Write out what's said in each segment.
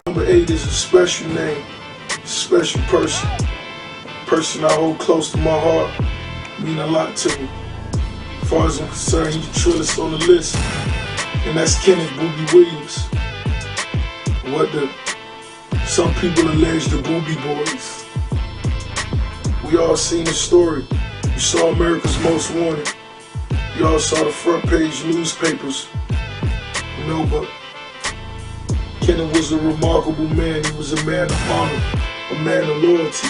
Number 8 is a special name, special person. Person I hold close to my heart, mean a lot to me. As far as I'm concerned, he's the trillest on the list, and that's Kenneth Booby Williams. What some people allege the Booby Boys. We all seen the story. You saw America's Most Wanted. You all saw the front page newspapers. You know, but Kenneth was a remarkable man. He was a man of honor, a man of loyalty.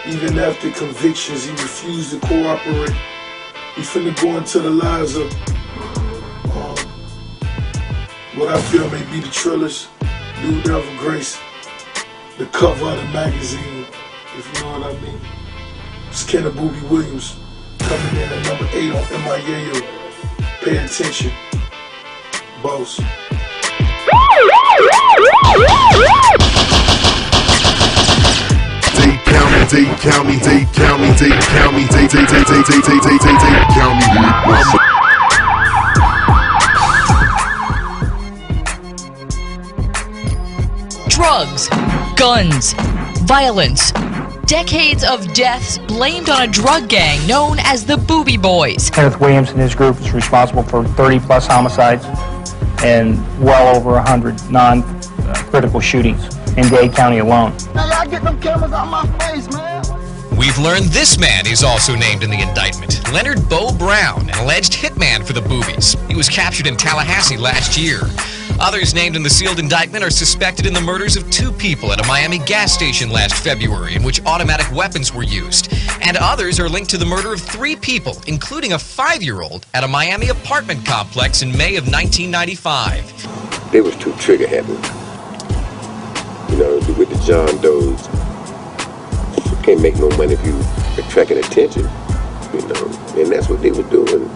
Even after convictions, he refused to cooperate. He finna go into the lives of what I feel may be the trillers, New Devil Grace, the cover of the magazine, if you know what I mean. It's Kenneth Booby Williams coming in at number 8 on MIAO. Pay attention, boss. Dade County, Dade County, Dade County, Dade County. Drugs, guns, violence, decades of deaths blamed on a drug gang known as the Booby Boys. Kenneth Williams and his group is responsible for 30-plus homicides and well over 100 non-critical shootings in Dade County alone. Now y'all get them cameras out my face, man. We've learned this man is also named in the indictment. Leonard Bo Brown, an alleged hitman for the Boobies. He was captured in Tallahassee last year. Others named in the sealed indictment are suspected in the murders of 2 people at a Miami gas station last February in which automatic weapons were used. And others are linked to the murder of 3 people, including a 5-year-old at a Miami apartment complex in May of 1995. They was too trigger-happy. You know, with the John Does. You can't make no money if you attracting attention, you know. And that's what they were doing.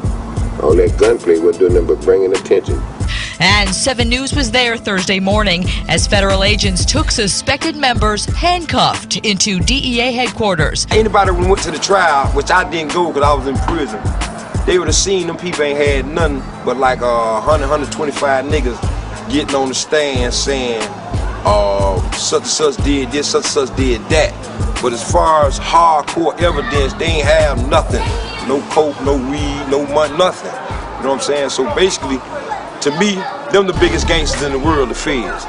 All that gunplay was doing nothing but bringing attention. And 7 News was there Thursday morning as federal agents took suspected members handcuffed into DEA headquarters. Anybody who went to the trial, which I didn't go because I was in prison, they would have seen them people ain't had nothing but like 100, 125 niggas getting on the stand saying, such and such did this, such and such did that. But as far as hardcore evidence, they ain't have nothing. No coke, no weed, no money, nothing. You know what I'm saying? So basically, to me, them the biggest gangsters in the world, the feds.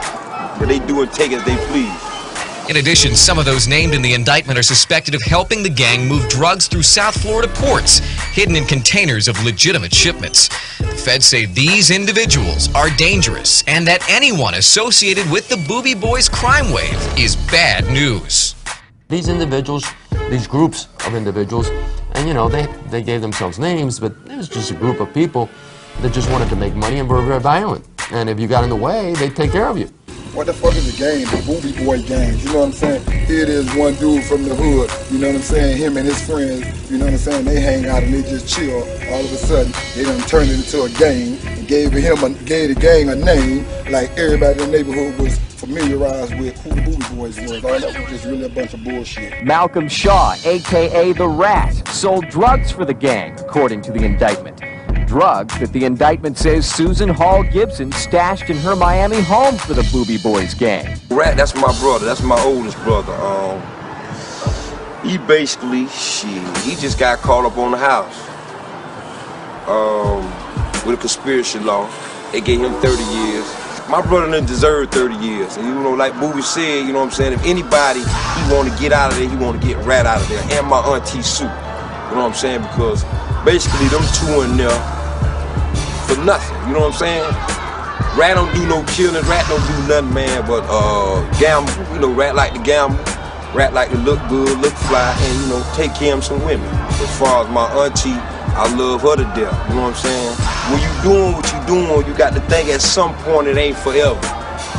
But they do and take as they please. In addition, some of those named in the indictment are suspected of helping the gang move drugs through South Florida ports, hidden in containers of legitimate shipments. The feds say these individuals are dangerous and that anyone associated with the Booby Boys crime wave is bad news. These individuals, these groups of individuals, and you know, they gave themselves names, but it was just a group of people that just wanted to make money and were very violent. And if you got in the way, they'd take care of you. What the fuck is a gang? The Booby Boy gang. You know what I'm saying? Here it is, one dude from the hood. You know what I'm saying? Him and his friends. You know what I'm saying? They hang out and they just chill. All of a sudden, they done turned it into a gang and gave the gang a name. Like everybody in the neighborhood was familiarized with who the Booby Boys was. All that was just really a bunch of bullshit. Malcolm Shaw, a.k.a. The Rat, sold drugs for the gang, according to the indictment. Drugs that the indictment says Susan Hall Gibson stashed in her Miami home for the Booby Boys gang. Rat, that's my brother. That's my oldest brother. He basically, he just got caught up on the house with a conspiracy law. They gave him 30 years. My brother didn't deserve 30 years. And you know, like Booby said, you know what I'm saying, if anybody, he want to get out of there, he want to get Rat out of there. And my auntie Sue. You know what I'm saying? Because basically them 2 in there for nothing, you know what I'm saying? Rat don't do no killing, Rat don't do nothing, man, but gamble, you know, Rat like to gamble, Rat like to look good, look fly, and, you know, take care of some women. As far as my auntie, I love her to death, you know what I'm saying? When you doing what you doing, you got to think at some point it ain't forever.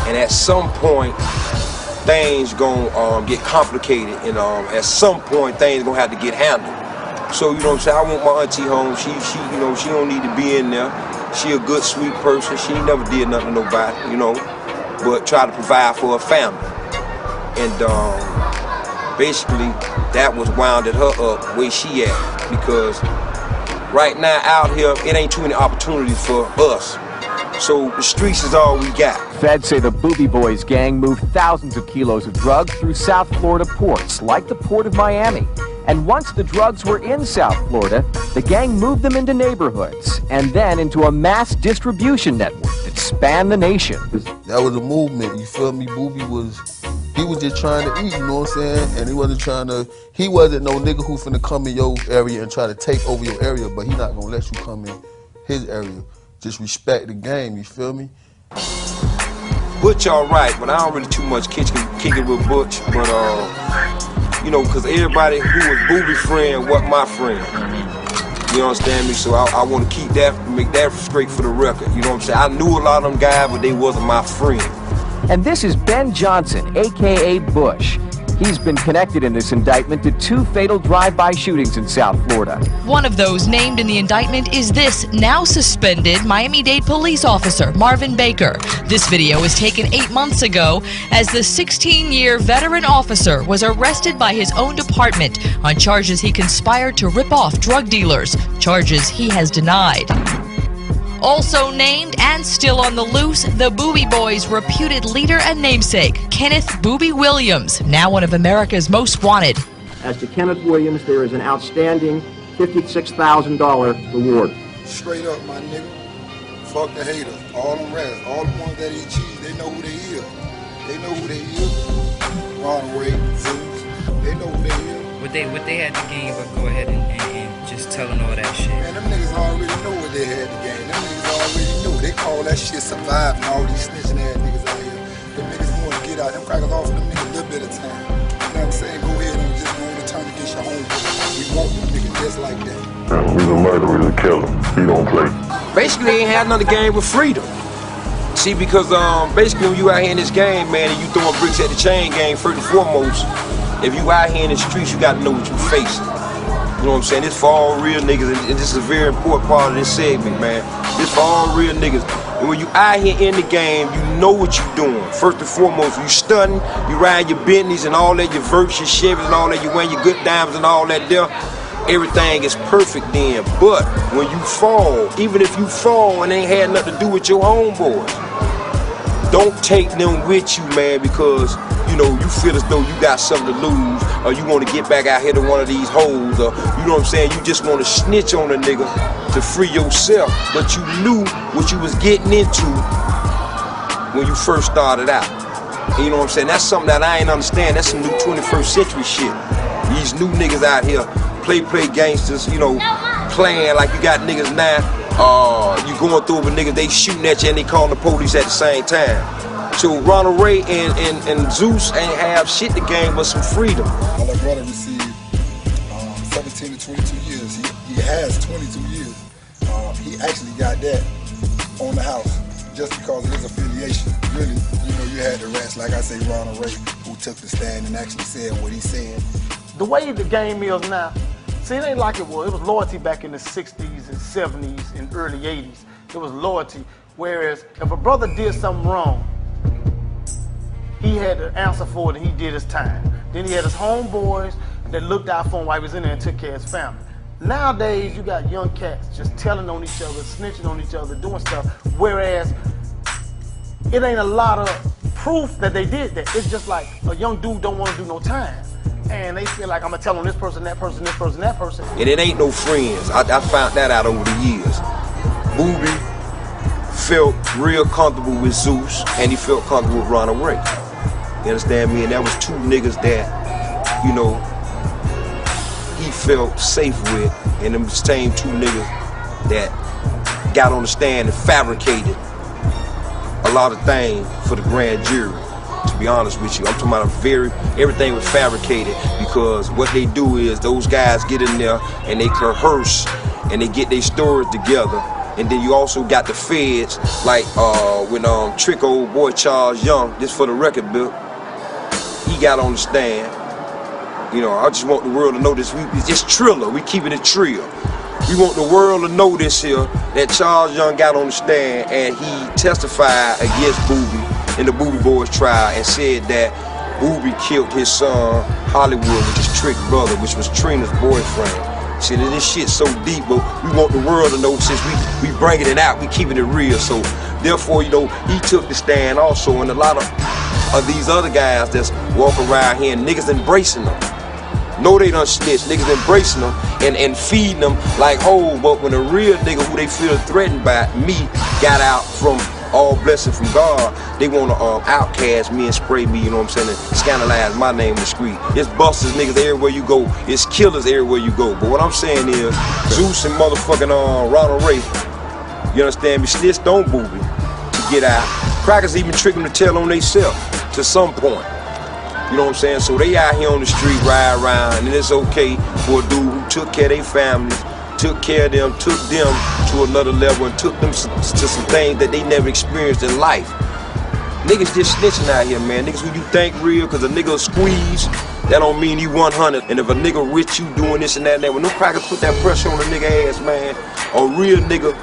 And at some point, things gonna get complicated, and at some point, things gonna have to get handled. So, you know what I'm saying, I want my auntie home. She you know, she don't need to be in there. She a good, sweet person. She ain't never did nothing to nobody, you know, but try to provide for her family. And basically, that was wounded her up where she at, because right now out here, it ain't too many opportunities for us So the streets is all we got. Feds say the Booby Boys gang moved thousands of kilos of drugs through South Florida ports, like the Port of Miami. And once the drugs were in South Florida, the gang moved them into neighborhoods and then into a mass distribution network that spanned the nation. That was a movement, you feel me? Booby he was just trying to eat, you know what I'm saying? And he wasn't no nigga who finna come in your area and try to take over your area, but he not gonna let you come in his area. Just respect the game, you feel me? Butch all right, but I don't really too much kick it with Butch, but you know, cause everybody who was Booby friend wasn't my friend. You understand me? So I want to keep that, make that straight for the record. You know what I'm saying? I knew a lot of them guys, but they wasn't my friend. And this is Ben Johnson, a.k.a. Bush. He's been connected in this indictment to 2 fatal drive-by shootings in South Florida. One of those named in the indictment is this now suspended Miami-Dade police officer, Marvin Baker. This video was taken 8 months ago as the 16-year veteran officer was arrested by his own department on charges he conspired to rip off drug dealers, charges he has denied. Also named and still on the loose, the Booby Boys' reputed leader and namesake, Kenneth Booby Williams, now one of America's most wanted. As to Kenneth Williams, there is an outstanding $56,000 reward. Straight up, my nigga. Fuck the haters. All them rats, all the ones that eat cheese, they know who they is. They know who they is. Ronaway, Zeus, they know who they is. What they had to gain but go ahead and just telling all that shit. Man, them niggas already know what they had to gain. Them niggas already knew. They call that shit surviving, all these snitching ass niggas out here. Them niggas want to get out. Them crackers offer them niggas a little bit of time. You know what I'm saying? Go ahead and just go on and turn against your homeboy. We want them niggas just like that. We's a murderer, we's a killer. He don't play. Basically, they ain't had another game with freedom. See, because basically when you out here in this game, man, and you throwing bricks at the chain gang, first and foremost, if you out here in the streets, you gotta know what you facing. You know what I'm saying? This for all real niggas, and this is a very important part of this segment, man. This for all real niggas. And when you out here in the game, you know what you doing. First and foremost, you stunting, you ride your Bentleys and all that, your Verts, your Chevys and all that, you wearing your good diamonds and all that there. Everything is perfect then. But when you fall, even if you fall and ain't had nothing to do with your homeboys, don't take them with you, man, because you know, you feel as though you got something to lose, or you want to get back out here to one of these hoes, or you know what I'm saying, you just want to snitch on a nigga to free yourself, but you knew what you was getting into when you first started out. And you know what I'm saying? That's something that I ain't understand. That's some new 21st century shit. These new niggas out here, play gangsters, you know, playing like you got niggas now. You going through with niggas, they shooting at you and they calling the police at the same time. So Ronald Ray and Zeus ain't have shit to gain but some freedom. My little brother received 17 to 22 years. He has 22 years. He actually got that on the house just because of his affiliation. Really, you know, you had the rats, like I say, Ronald Ray, who took the stand and actually said what he said. The way the game is now, see, it ain't like it was. It was loyalty back in the 60s and 70s and early 80s. It was loyalty. Whereas if a brother did something wrong, he had to answer for it and he did his time. Then he had his homeboys that looked out for him while he was in there and took care of his family. Nowadays, you got young cats just telling on each other, snitching on each other, doing stuff, whereas it ain't a lot of proof that they did that. It's just like a young dude don't want to do no time. And they feel like I'm gonna tell on this person, that person, this person, that person. And it ain't no friends. I found that out over the years. Booby felt real comfortable with Zeus and he felt comfortable with Ronald Ray. You understand me? And that was 2 niggas that, you know, he felt safe with, and them same 2 niggas that got on the stand and fabricated a lot of things for the grand jury. To be honest with you, I'm talking about everything was fabricated, because what they do is those guys get in there and they coerce and they get their stories together. And then you also got the feds, like when trick old boy Charles Young, just for the record, Bill, he got on the stand. You know, I just want the world to know this. It's Triller. We keeping it trill. We want the world to know this here, that Charles Young got on the stand and he testified against Booby in the Booby Boys trial and said that Booby killed his son Hollywood with his trick brother, which was Trina's boyfriend. See, this shit so deep, but we want the world to know since we bringing it out, we keeping it real. So therefore, you know, he took the stand also, and a lot of these other guys that's walking around here and niggas embracing them. No, they done snitch. Niggas embracing them and feeding them like whole. But when a real nigga who they feel threatened by me got out from all blessing from God, they want to outcast me and spray me, you know what I'm saying, and scandalize my name in the street. It's busters niggas everywhere you go. It's killers everywhere you go. But what I'm saying is, Zeus and motherfucking Ronald Ray, you understand me, snitched on Booby to get out. Crackers even trick them to tell on themselves to some point. You know what I'm saying? So they out here on the street, ride around, and it's okay for a dude who took care of their families, took care of them, took them to another level, and took them to some things that they never experienced in life. Niggas just snitching out here, man. Niggas who you think real, cause a nigga squeeze, that don't mean he 100. And if a nigga rich, you doing this and that, when them crackers put that pressure on a nigga ass, man, a real nigga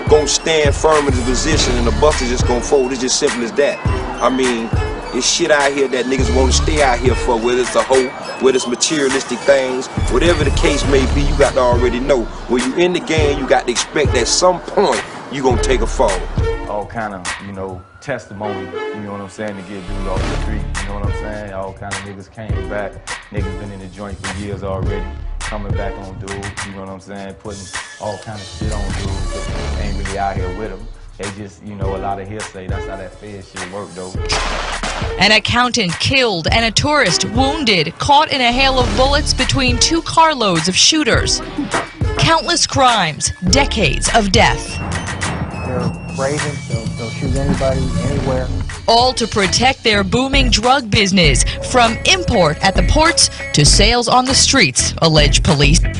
gonna stand firm in his position, and the buster just gonna fold. It's just simple as that. I mean, it's shit out here that niggas want to stay out here for, whether it's a hoe, whether it's materialistic things, whatever the case may be, you got to already know. When you in the game, you got to expect at some point you gonna take a fall. All kind of, you know, testimony, you know what I'm saying, to get dudes off the street, you know what I'm saying? All kind of niggas came back, niggas been in the joint for years already, coming back on dudes, you know what I'm saying, putting all kind of shit on dudes that ain't really out here with them. They just, you know, a lot of hearsay. That's how that Fed shit work, though. An accountant killed and a tourist wounded, caught in a hail of bullets between two carloads of shooters. Countless crimes, decades of death. They're brazen. They'll shoot anybody, anywhere. All to protect their booming drug business, from import at the ports to sales on the streets, allege police. Man,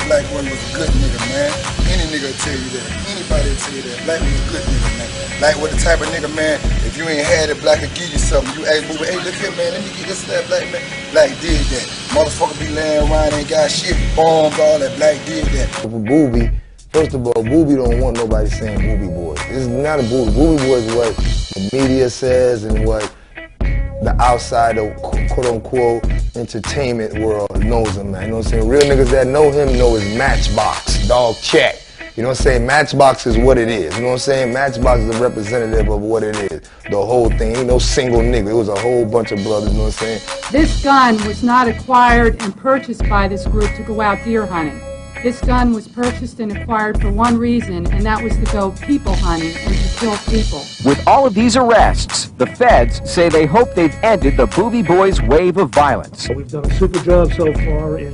Black one was a good nigga, man. Any nigga will tell you that. Anybody will tell you that. Black was a good nigga, man. Black was the type of nigga, man, if you ain't had it, Black will give you something. You ask Booby, hey, look here, man, let me get this and that, Black, man. Black did that. Motherfucker be laying around, ain't got shit, bombs, all that. Black did that. For Booby, first of all, Booby don't want nobody saying Booby Boys. This is not a Booby. Booby Boys is what the media says and what the outside of quote-unquote entertainment world knows him, man. You know what I'm saying? Real niggas that know him know his Matchbox, dog check. You know what I'm saying? Matchbox is what it is. You know what I'm saying? Matchbox is a representative of what it is. The whole thing. Ain't no single nigga. It was a whole bunch of brothers, you know what I'm saying? This gun was not acquired and purchased by this group to go out deer hunting. This gun was purchased and acquired for one reason, and that was to go people hunting and to kill people. With all of these arrests, the feds say they hope they've ended the Booby Boys' wave of violence. We've done a super job so far in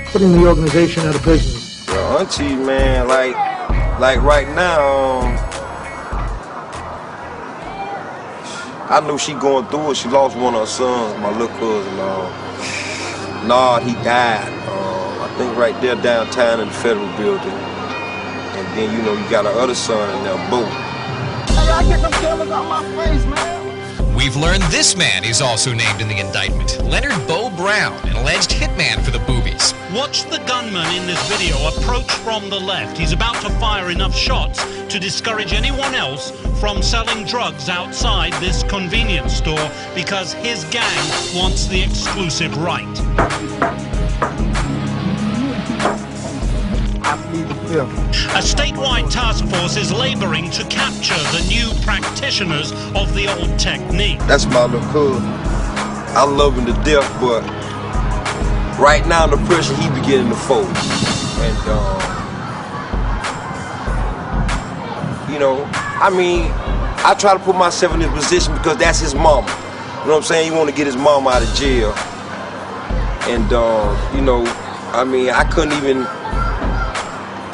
putting the organization out of business. Well, auntie, man, like right now, I know she going through it. She lost one of her sons, my little cousin. Nard, he died. I think right there downtown in the federal building. And then, you know, you got her other son in there, Boo. Hey, I get them killers on my face, man. We've learned this man is also named in the indictment, Leonard Bo Brown, an alleged hitman for the Boobies. Watch the gunman in this video approach from the left. He's about to fire enough shots to discourage anyone else from selling drugs outside this convenience store because his gang wants the exclusive right. A statewide task force is laboring to capture the new practitioners of the old technique. That's my little cousin. I love him to death, but right now the pressure he beginning to fold. And you know, I mean, I try to put myself in his position because that's his mama. You know what I'm saying? He want to get his mama out of jail. And you know, I mean, I couldn't even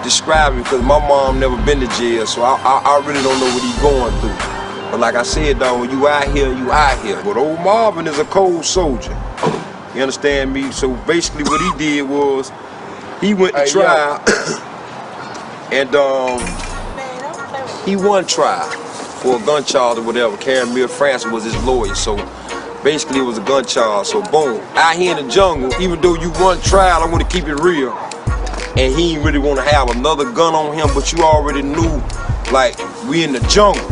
describe it because my mom never been to jail, so I really don't know what he's going through. But like I said, dog, when you out here, you out here. But old Marvin is a cold soldier. You understand me? So basically what he did was he went to trial and he won trial for a gun charge or whatever. Caramel Francis was his lawyer, so basically it was a gun charge. So boom, out here in the jungle, even though you won trial, I want to keep it real. And he ain't really want to have another gun on him, but you already knew, like, we in the jungle.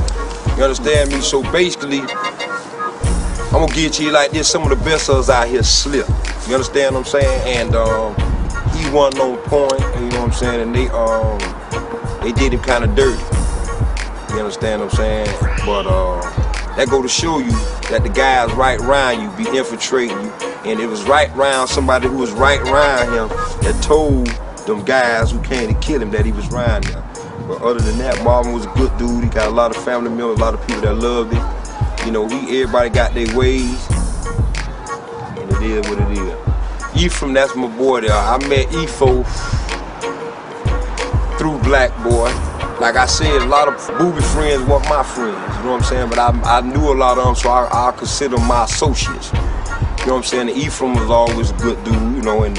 You understand me? So basically, I'm gonna give it to you like this. Some of the best of us out here slip. You understand what I'm saying? And he he wasn't on point, you know what I'm saying, and they did him kind of dirty. You understand what I'm saying? But that go to show you that the guys right around you be infiltrating you, and it was right around somebody who was right around him that told them guys who came to kill him that he was around them. But other than that, Marvin was a good dude. He got a lot of family members, a lot of people that loved him. You know, everybody got their ways, and it is what it is. Ephraim, that's my boy there. I met Efo through Black Boy. Like I said, a lot of Booby friends weren't my friends, you know what I'm saying? But I knew a lot of them, so I consider them my associates. You know what I'm saying? And Ephraim was always a good dude, you know, and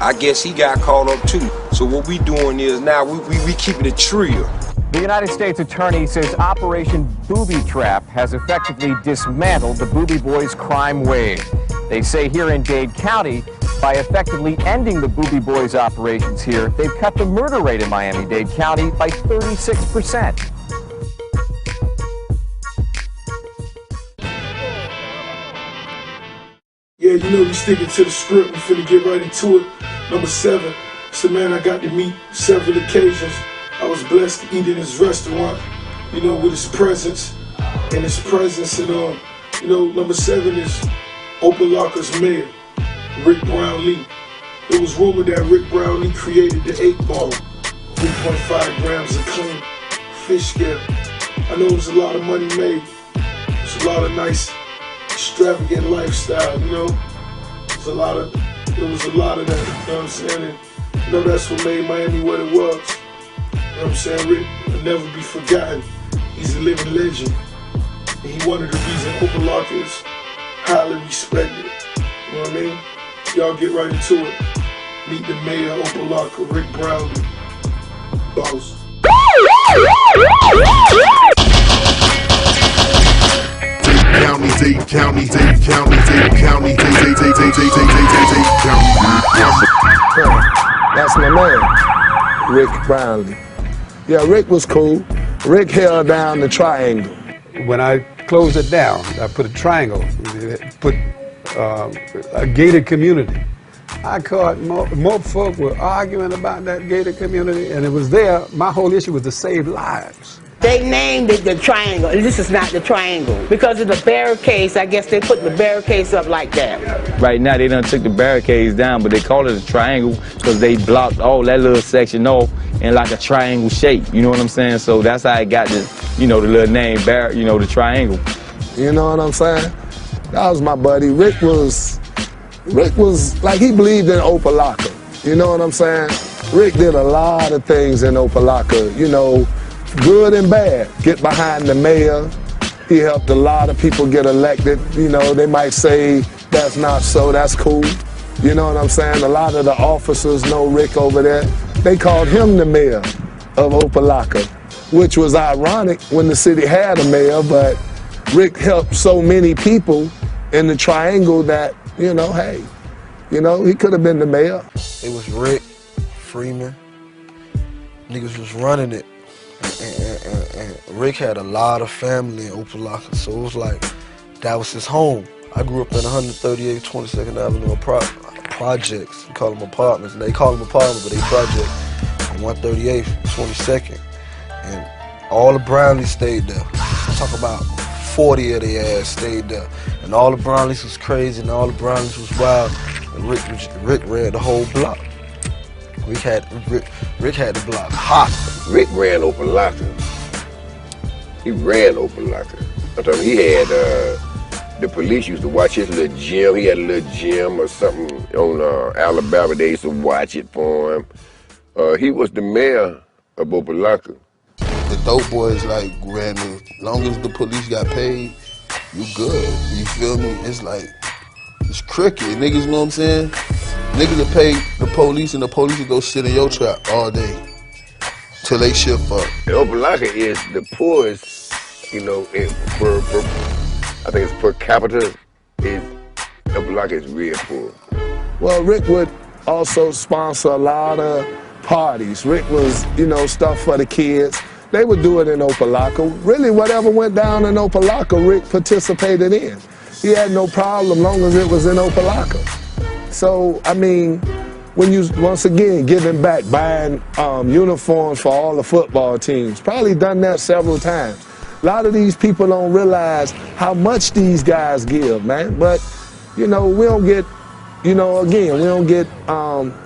I guess he got caught up too. So what we doing is now we keeping it trill. The United States Attorney says Operation Booby Trap has effectively dismantled the Booby Boys crime wave. They say here in Dade County, by effectively ending the Booby Boys operations here, they've cut the murder rate in Miami-Dade County by 36%. Yeah, you know, we sticking to the script. We finna get right into it. Number 7, it's a man I got to meet several occasions. I was blessed to eat in his restaurant, you know, with his presence. And, you know, number 7 is Opalaka's mayor, Rick Brownlee. It was rumored that Rick Brownlee created the 8-ball, 3.5 grams of clean fish scale. I know it was a lot of money made. It was a lot of nice, extravagant lifestyle, you know. It was a lot of that, you know what I'm saying? And, you know, that's what made Miami what it was. You know what I'm saying? Rick will never be forgotten. He's a living legend. And he one of the reasons Opalaka is highly respected. You know what I mean? Y'all get right into it. Meet the mayor of Opalaka, Rick Brownlee. Boss. County, Dade County, Dade County, Dade County, Dade County. That's my man, Rick Brownlee. Yeah, Rick was cool. Rick held down the triangle. When I closed it down, I put a triangle, put a gated community. I caught more folk were arguing about that gated community, and it was there. My whole issue was to save lives. They named it the triangle, and this is not the triangle. Because of the barricades, I guess they put the barricades up like that. Right now, they done took the barricades down, but they call it a triangle because they blocked all that little section off in like a triangle shape. You know what I'm saying? So that's how it got the, you know, the little name, you know, the triangle. You know what I'm saying? That was my buddy. Rick was like, he believed in Opalaka. You know what I'm saying? Rick did a lot of things in Opalaka, you know, good and bad. Get behind the mayor. He helped a lot of people get elected. You know, they might say that's not so, that's cool. You know what I'm saying? A lot of the officers know Rick over there. They called him the mayor of Opalaka, which was ironic when the city had a mayor, but Rick helped so many people in the triangle that, you know, hey, you know, he could have been the mayor. It was Rick, Freeman, niggas was running it. And Rick had a lot of family in Opalaka, so it was like, that was his home. I grew up in 138 22nd Avenue projects. We call them apartments, and they call them apartments, but they project on 138th, 22nd. And all the Brownlees stayed there. Talk about 40 of their ass stayed there. And all the Brownlees was crazy, and all the Brownlees was wild. And Rick ran the whole block. Rick had the block hot. Rick ran Opalaka. He ran Opalaka. I told him he had, the police used to watch his little gym. He had a little gym or something on Alabama. They used to watch it for him. He was the mayor of Opalaka. The dope boys like ran the, long as the police got paid, you good. You feel me? It's like, it's cricket. Niggas, know what I'm saying? Niggas will pay the police, and the police will go sit in your trap all day till they shift up. Opalaka is the poorest, you know, I think it's per capita. Opalaka is real poor. Well, Rick would also sponsor a lot of parties. Rick was, you know, stuff for the kids. They would do it in Opalaka. Really, whatever went down in Opalaka, Rick participated in. He had no problem long as it was in Opalaka. So, I mean, when you, once again, giving back, buying uniforms for all the football teams, probably done that several times. A lot of these people don't realize how much these guys give, man. But, you know, we don't get, you know, again, we don't get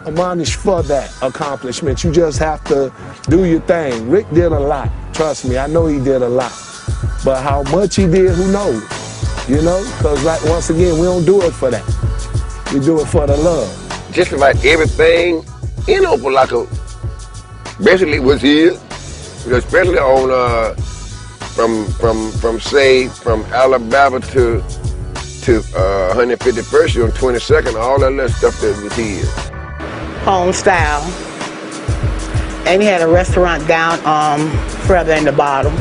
admonished for that accomplishment. You just have to do your thing. Rick did a lot. Trust me, I know he did a lot. But how much he did, who knows? You know, because like, once again, we don't do it for that. We do it for the love. Just about everything in Opelika basically was his, especially on from Alabama to 151st on 22nd, all that little stuff that was his. Home style. And he had a restaurant down further in the bottom.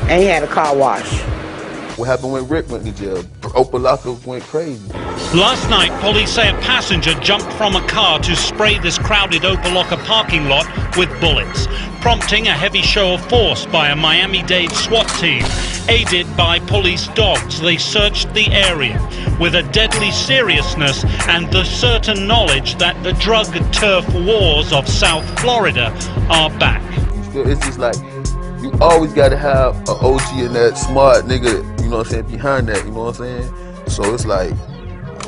And he had a car wash. What happened when Rick went to jail? Opelika went crazy. Last night, police say a passenger jumped from a car to spray this crowded Opelika parking lot with bullets, prompting a heavy show of force by a Miami-Dade SWAT team. Aided by police dogs, they searched the area with a deadly seriousness and the certain knowledge that the drug turf wars of South Florida are back. It's just like, you always got to have an OG and that smart nigga, you know what I'm saying, behind that, you know what I'm saying? So it's like,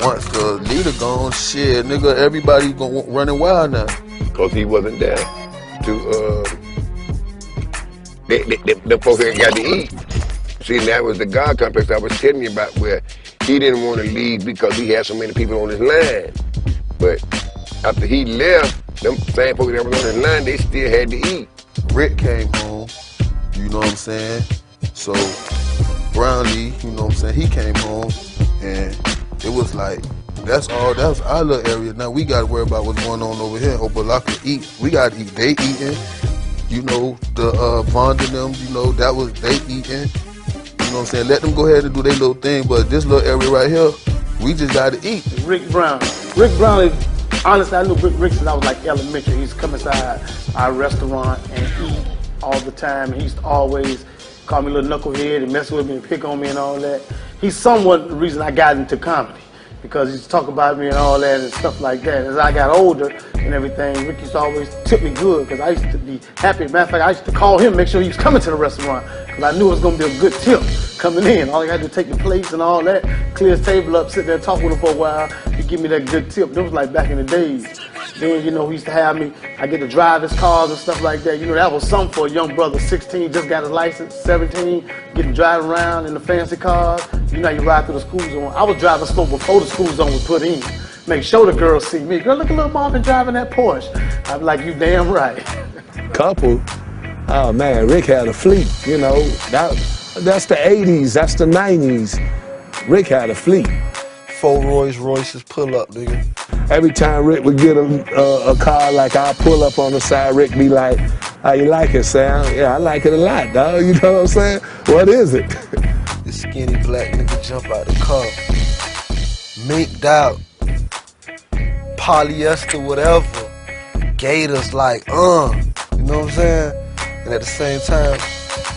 once the leader gone, shit, nigga, everybody running wild now. Because he wasn't there to, the folks ain't got to eat. See, that was the God complex I was telling you about, where he didn't want to leave because he had so many people on his line. But after he left, them same folks that was on his line, they still had to eat. Rick came home, you know what I'm saying? So Brownlee, you know what I'm saying, he came home, and it was like, that was our little area. Now we got to worry about what's going on over here. Opelika eat, we got to eat, they eating. You know, the Vonda them, you know, that was they eating. You know what I'm saying? Let them go ahead and do their little thing, but this little area right here, we just got to eat. Rick Brown, honestly, I knew Rick since I was like elementary. He used to come inside our restaurant and eat all the time. And he used to always call me a little knucklehead and mess with me and pick on me and all that. He's somewhat the reason I got into comedy, because he used to talk about me and all that and stuff like that. As I got older and everything, Rick used to always tip me good, because I used to be happy. Matter of fact, I used to call him, make sure he was coming to the restaurant, because I knew it was going to be a good tip coming in. All he had to do was take the plates and all that, clear his table up, sit there and talk with him for a while. He'd give me that good tip. That was like back in the days. Then, you know, he used to have me, I get to drive his cars and stuff like that. You know, that was something for a young brother, 16, just got his license, 17, getting driving around in the fancy cars. You know, you ride through the school zone. I was driving slow before the school zone was put in. Make sure the girls see me. Girl, look at little Marvin driving that Porsche. I'd be like, you damn right. Couple, oh man, Rick had a fleet, you know. That's the 80s, that's the 90s. Rick had a fleet. 4 Rolls Royces pull up, nigga. Every time Rick would get a car, like I'll pull up on the side, Rick be like, how you like it, Sam? Yeah, I like it a lot, dog. You know what I'm saying? What is it? This skinny black nigga jump out the car, minked out, polyester, whatever, gators like, you know what I'm saying? And at the same time,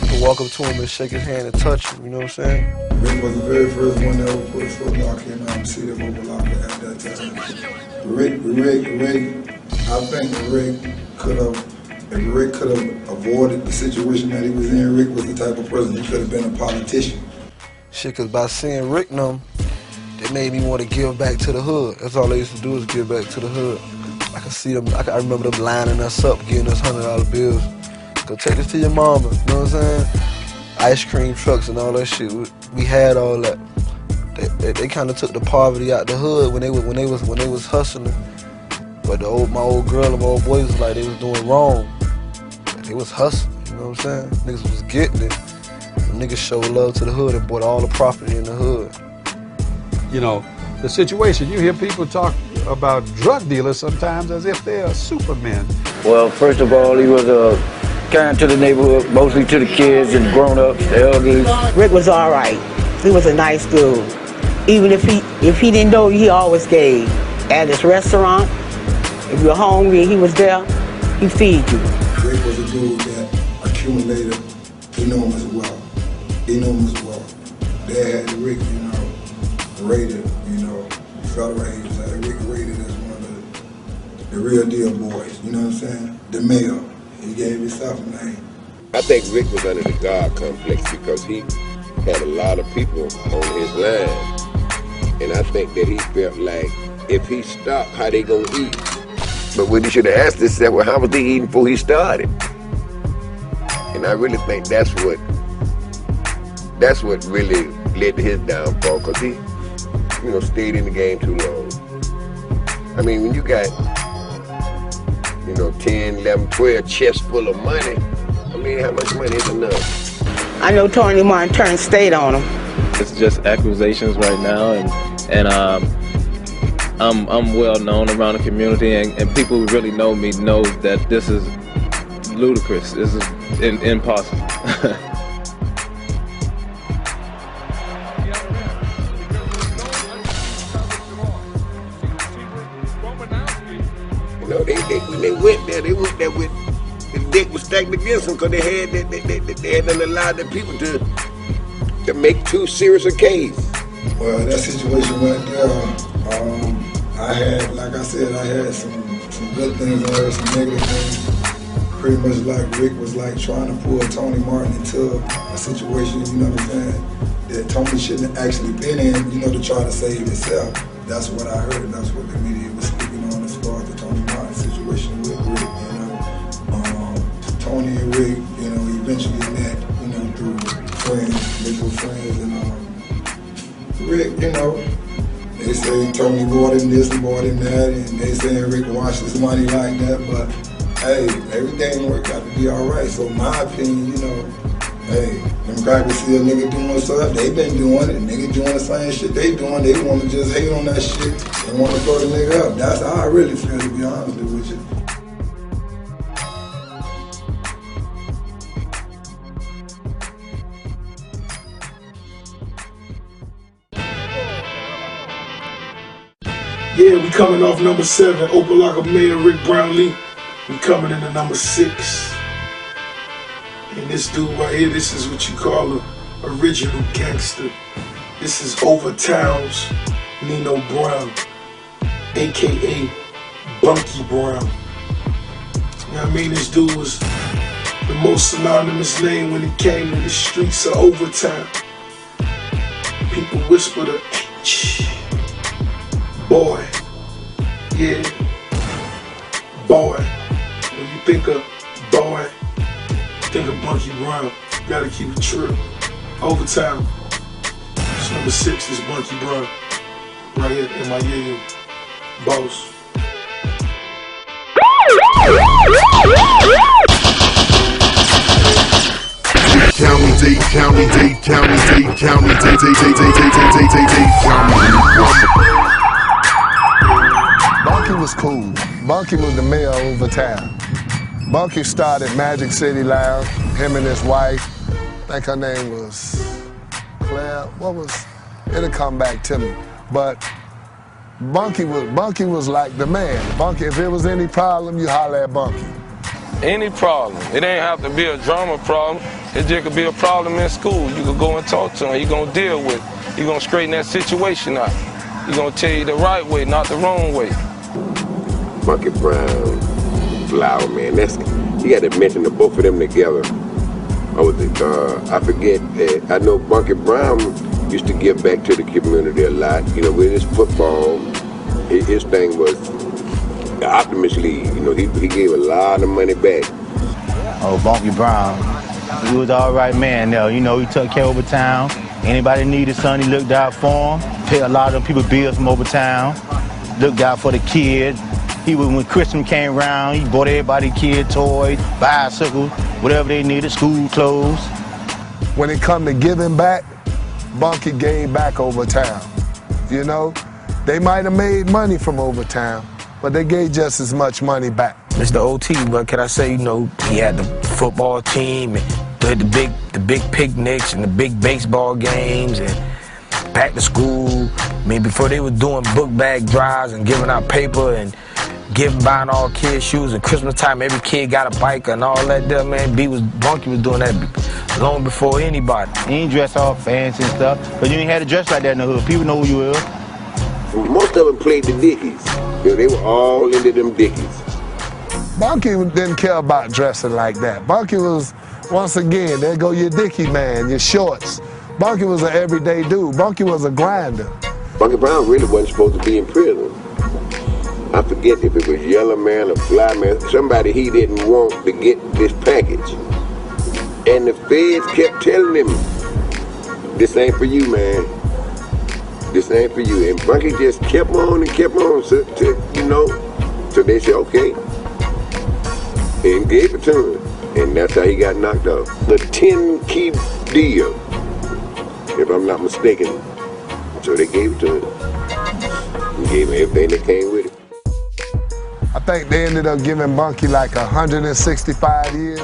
you can walk up to him and shake his hand and touch him, you know what I'm saying? Rick was the very first one that ever put a foot lock in the city of Opelika at that time. Rick, I think that if Rick could have avoided the situation that he was in, Rick was the type of person he could have been a politician. Shit, cause by seeing Rick them, they made me want to give back to the hood. That's all they used to do, is give back to the hood. I can see them, I remember them lining us up, giving us $100 bills. Go take this to your mama, you know what I'm saying? Ice cream trucks and all that shit. We had all that. They kind of took the poverty out the hood when they was hustling. But my old girl and my old boys was like they was doing wrong. They was hustling, you know what I'm saying? Niggas was getting it. Niggas showed love to the hood and bought all the property in the hood. You know, the situation, you hear people talk about drug dealers sometimes as if they're supermen. Well, first of all, he was kind to the neighborhood, mostly to the kids and grown-ups, the elderly. Rick was all right. He was a nice dude. Even if he didn't know, he always gave. At his restaurant, if you're hungry, he was there, he'd feed you. Rick was a dude that accumulated enormous wealth. Dad had Rick, you know, rated, you know, federal agents at deal boys, you know what I'm saying? The male. He gave himself a name. I think Rick was under the God complex because he had a lot of people on his line. And I think that he felt like if he stopped, how they gonna eat? But what he should have asked himself, well, how was they eating before he started? And I really think that's what really led to his downfall, because he, stayed in the game too long. I mean, when you got, 10, 11, 12 chests full of money, I mean, how much money is enough? I know Tony Martin turned state on him. It's just accusations right now, and I'm well known around the community, and people who really know me know that this is ludicrous. This is impossible. When they went there with the deck was stacked against them because they hadn't allowed the people to make too serious a case. Well, that situation right there, I had some good things and I had some negative things. Pretty much like Rick was like trying to pull Tony Martin into a situation, you know what I'm saying, that Tony shouldn't have actually been in, to try to save himself. That's what I heard, and that's what the media was speaking on as far as the Tony Martin situation with Rick, Tony and Rick, eventually met, through friends, mutual friends, and Rick, they say Tony bought him this and bought him that, and they saying Rick washed his money like that, but hey, everything worked out to be alright. So my opinion, hey, them crackers see a nigga doing stuff, they been doing it, nigga doing the same shit they doing, they want to just hate on that shit and want to throw the nigga up. That's how I really feel, to be honest with you. Yeah, we coming off number 7, Opalaka Mayor Rick Brownlee. We coming into number 6. And this dude right here, this is what you call a original gangster. This is Overtown's Nino Brown, aka Bunky Brown. You know what I mean? This dude was the most synonymous name when he came to the streets of Overtown. People whisper the H. Boy, yeah, boy. When you think of boy, think of Bunky Brown. You gotta keep it true. Overtown. It's number 6 is Bunky Brown. Right here in my yeah, boss. County, Dade County, Dade County, Dade County, Dade County. Bunky was cool. Bunky was the mayor of Overtown. Bunky started Magic City Lounge, him and his wife. I think her name was Claire. It'll come back to me. But Bunky was like the man. Bunky, if there was any problem, you holler at Bunky. Any problem. It ain't have to be a drama problem. It just could be a problem in school. You could go and talk to him. You're going to deal with it. You're going to straighten that situation out. You're going to tell you the right way, not the wrong way. Bunky Brown, Flower, man. You got to mention the both of them together. I forget. I know Bunky Brown used to give back to the community a lot. With his football, his thing was the Optimist League. He gave a lot of money back. Oh, Bunky Brown, he was all right man now. He took care of Overtown. Anybody needed something, he looked out for them. Paid a lot of them people bills from Overtown. Looked out for the kids. When Christmas came around, he bought everybody kid toys, bicycles, whatever they needed, school clothes. When it come to giving back, Bunky gave back Overtown. They might have made money from Overtown, but they gave just as much money back. Mr. OT, but can I say, he had the football team and the big picnics and the big baseball games and back to school. Before they were doing book bag drives and giving out paper and buying all kids shoes, and Christmas time every kid got a bike and all that there, man. Bunky was doing that long before anybody. He ain't dressed all fancy and stuff, but you ain't had to dress like that in the hood. People know who you were. Most of them played the Dickies. They were all into them Dickies. Bunky didn't care about dressing like that. Bunky was, once again, there go your Dickie man, your shorts. Bunky was an everyday dude. Bunky was a grinder. Bunky Brown really wasn't supposed to be in prison. I forget if it was Yellow Man or Fly Man, somebody he didn't want to get this package. And the feds kept telling him, this ain't for you, man. This ain't for you. And Bunky just kept on so they said, okay. And gave it to him. And that's how he got knocked off. The 10-key deal, if I'm not mistaken. So they gave it to him. And gave him everything that came with it. I think they ended up giving Bunky like 165 years.